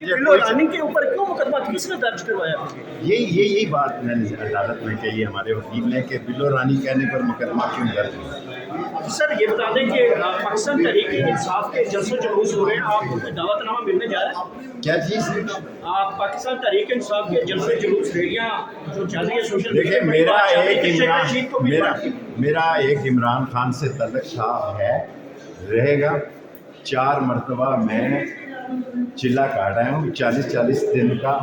رانی کے اوپر کیوں مقدمہ کس نے درج کروایا؟ یہی بات میں نے عدالت میں کہی ہمارے وکیل نے کہ بلو رانی کہنے پر مقدمہ کیوں درج ہے؟ سر یہ بتا دیں کہ پاکستان تحریک انصاف کے جلسے جلوس ہو رہے ہیں، آپ دعوت نامہ ملنے جا رہے ہیں؟ کیا چیز؟ پاکستان تحریک انصاف کے جلسے جلوس ریلیاں جو چل رہی ہے سوشل دیکھیں میڈیا، میرا ایک عمران خان سے تعلق صاف ہے، رہے گا۔ 4 مرتبہ میں چلا کاٹ آیا ہوں، 40 دن کا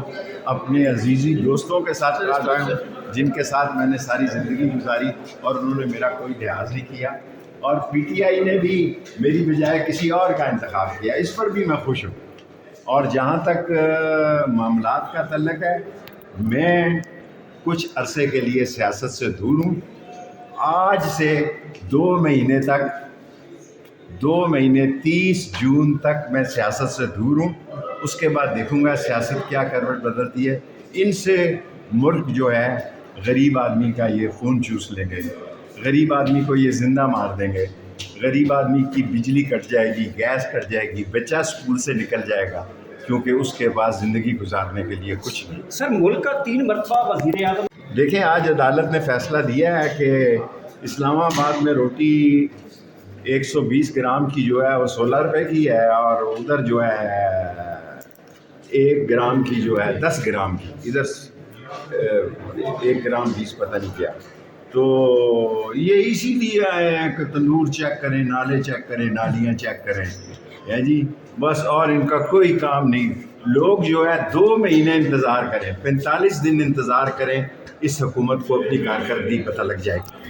اپنے عزیزی دوستوں کے ساتھ کاٹ آیا ہوں، جن کے ساتھ میں نے ساری زندگی گزاری اور انہوں نے میرا کوئی لحاظ نہیں کیا، اور پی ٹی آئی نے بھی میری بجائے کسی اور کا انتخاب کیا، اس پر بھی میں خوش ہوں۔ اور جہاں تک معاملات کا تعلق ہے، میں کچھ عرصے کے لیے سیاست سے دور ہوں۔ آج سے 2 مہینے تک 30 جون تک میں سیاست سے دور ہوں، اس کے بعد دیکھوں گا سیاست کیا کروٹ بدلتی ہے۔ ان سے ملک جو ہے غریب آدمی کا یہ خون چوس لیں گے، غریب آدمی کو یہ زندہ مار دیں گے، غریب آدمی کی بجلی کٹ جائے گی، گیس کٹ جائے گی، بچہ اسکول سے نکل جائے گا، کیونکہ اس کے پاس زندگی گزارنے کے لیے کچھ نہیں۔ سر ملک کا 3 مرتبہ وزیر اعظم، دیکھیں آج عدالت نے فیصلہ دیا ہے کہ اسلام آباد میں روٹی 120 گرام کی جو ہے وہ 16 روپے کی ہے، اور ادھر جو ہے 1 گرام کی جو ہے 10 گرام کی، ادھر 1 گرام 20 پتہ نہیں کیا۔ تو یہ اسی لیے آئے ہیں کہ تندور چیک کریں، نالے چیک کریں، نالیاں چیک کریں، ہے جی، بس، اور ان کا کوئی کام نہیں۔ لوگ جو ہے 2 مہینے انتظار کریں، 45 دن انتظار کریں، اس حکومت کو اپنی کارکردگی پتہ لگ جائے گی۔